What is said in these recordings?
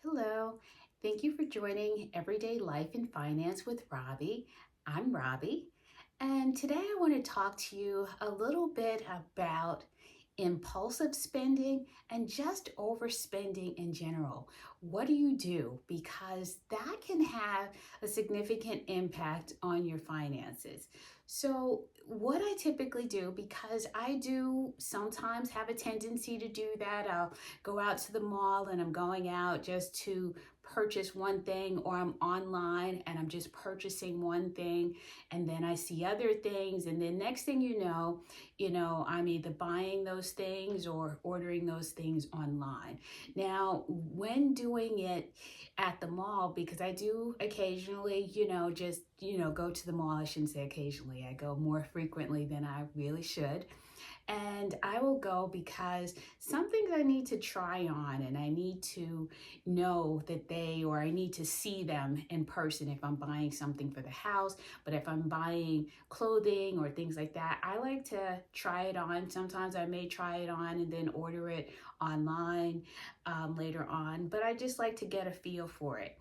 Hello. Thank you for joining Everyday Life in Finance with Robbie. I'm Robbie, and today I want to talk to you a little bit about impulsive spending and just overspending in general. What do you do? Because that can have a significant impact on your finances. So, what I typically do, because I do sometimes have a tendency to do that, I'll go out to the mall and I'm going out just to purchase one thing, or I'm online and I'm just purchasing one thing, and then I see other things, and then next thing I'm either buying those things or ordering those things online. Now, when doing it at the mall, because I do occasionally, go to the mall. I shouldn't say occasionally, I go more frequently than I really should. And I will go because some things I need to try on and I need to know that or I need to see them in person if I'm buying something for the house. But if I'm buying clothing or things like that, I like to try it on. Sometimes I may try it on and then order it online later on. But I just like to get a feel for it.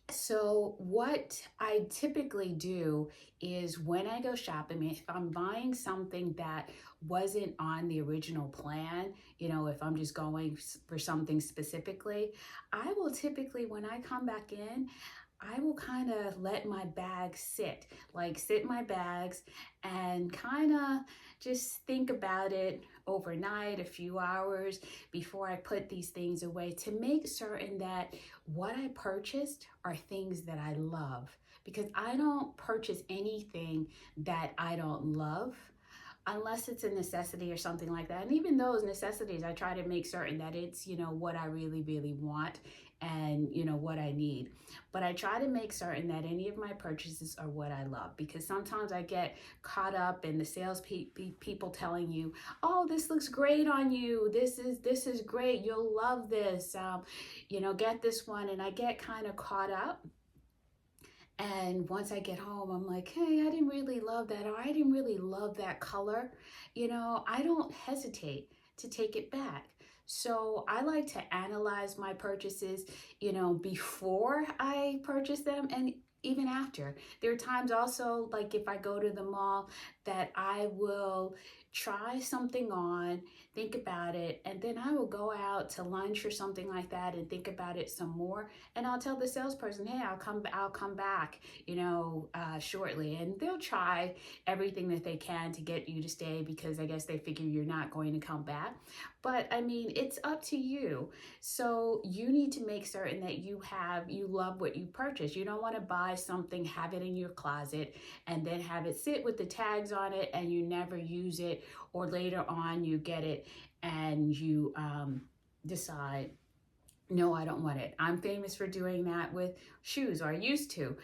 So, what I typically do is when I go shopping, if I'm buying something that wasn't on the original plan, if I'm just going for something specifically, I will typically, when I come back in, I will kind of let my bags sit my bags and kind of just think about it overnight, a few hours before I put these things away, to make certain that what I purchased are things that I love. Because I don't purchase anything that I don't love unless it's a necessity or something like that. And even those necessities, I try to make certain that it's, what I really, really want and, what I need. But I try to make certain that any of my purchases are what I love, because sometimes I get caught up in the sales people telling you, oh, this looks great on you. This is great. You'll love this. Get this one. And I get kind of caught up. And once I get home, I'm like, hey, I didn't really love that, or I didn't really love that color. I don't hesitate to take it back. So I like to analyze my purchases, before I purchase them and even after. There are times also, like if I go to the mall, that I will try something on, think about it, and then I will go out to lunch or something like that and think about it some more. And I'll tell the salesperson, hey, I'll come back, shortly. And they'll try everything that they can to get you to stay, because I guess they figure you're not going to come back. But I mean, it's up to you. So you need to make certain that you love what you purchase. You don't want to buy something, have it in your closet, and then have it sit with the tags on it and you never use it, or later on you get it and you decide, no, I don't want it. I'm famous for doing that with shoes, or I used to,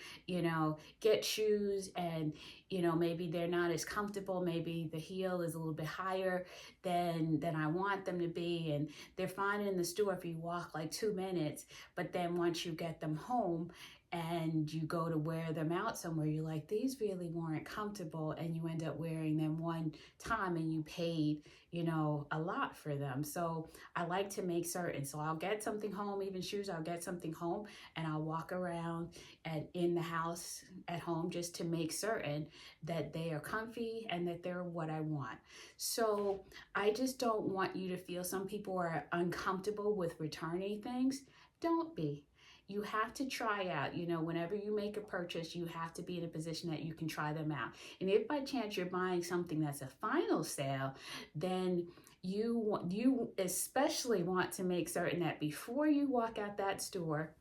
get shoes and, maybe they're not as comfortable. Maybe the heel is a little bit higher than I want them to be. And they're fine in the store if you walk like 2 minutes. But then once you get them home and you go to wear them out somewhere, you're like, these really weren't comfortable. And you end up wearing them one time and you paid, a lot for them. So I like to make certain. So I'll get something home, even shoes, I'll get something home and I'll walk around and in the house at home just to make certain that they are comfy and that they're what I want. So I just don't want you to feel, some people are uncomfortable with returning things. Don't be. You have to try out, whenever you make a purchase, you have to be in a position that you can try them out. And if by chance you're buying something that's a final sale, then you especially want to make certain that before you walk out that store,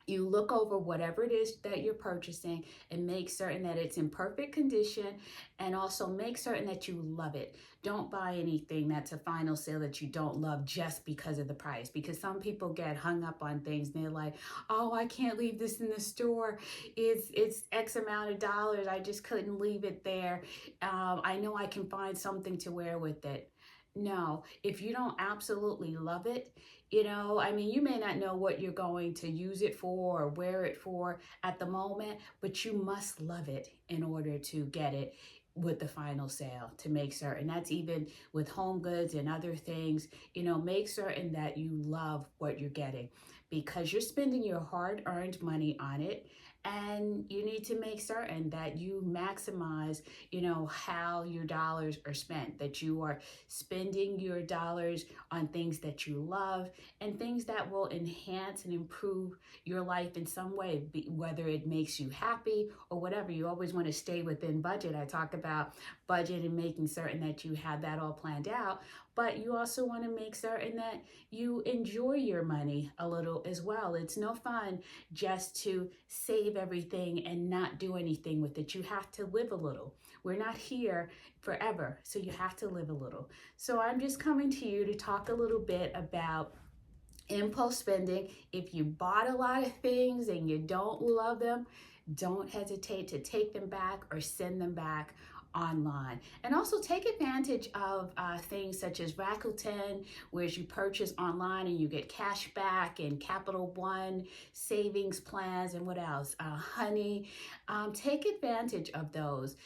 you look over whatever it is that you're purchasing and make certain that it's in perfect condition, and also make certain that you love it. Don't buy anything that's a final sale that you don't love just because of the price, because some people get hung up on things and they're like, oh, I can't leave this in the store. It's X amount of dollars. I just couldn't leave it there. I know I can find something to wear with it. No, if you don't absolutely love it, you may not know what you're going to use it for or wear it for at the moment, but you must love it in order to get it. with the final sale, to make certain. That's even with home goods and other things. Make certain that you love what you're getting, because you're spending your hard-earned money on it, and you need to make certain that you maximize, how your dollars are spent, that you are spending your dollars on things that you love and things that will enhance and improve your life in some way, whether it makes you happy or whatever. You always want to stay within budget. I talk about budget and making certain that you have that all planned out, but you also want to make certain that you enjoy your money a little as well. It's no fun just to save everything and not do anything with it. You have to live a little. We're not here forever, so you have to live a little. So I'm just coming to you to talk a little bit about impulse spending. If you bought a lot of things and you don't love them, don't hesitate to take them back or send them back online. And also take advantage of things such as Rakuten, where you purchase online and you get cash back, and Capital One savings plans, and what else? Honey. Take advantage of those.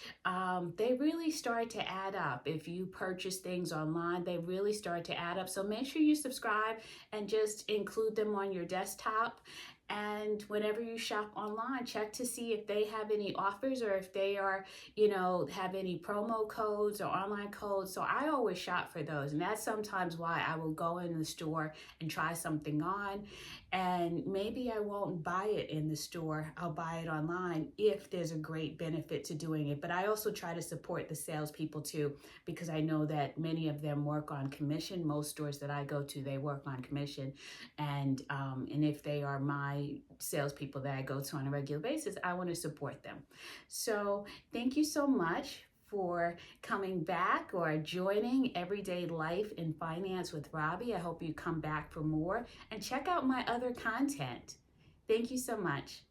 They really start to add up. If you purchase things online, they really start to add up. So make sure you subscribe and just include them on your desktop. And whenever you shop online, check to see if they have any offers, or if they are, have any promo codes or online codes. So I always shop for those. And that's sometimes why I will go in the store and try something on. And maybe I won't buy it in the store. I'll buy it online if there's a great benefit to doing it. But I also try to support the salespeople too, because I know that many of them work on commission. Most stores that I go to, they work on commission. And if they are my salespeople that I go to on a regular basis, I want to support them. So thank you so much for coming back or joining Everyday Life in Finance with Robbie. I hope you come back for more and check out my other content. Thank you so much.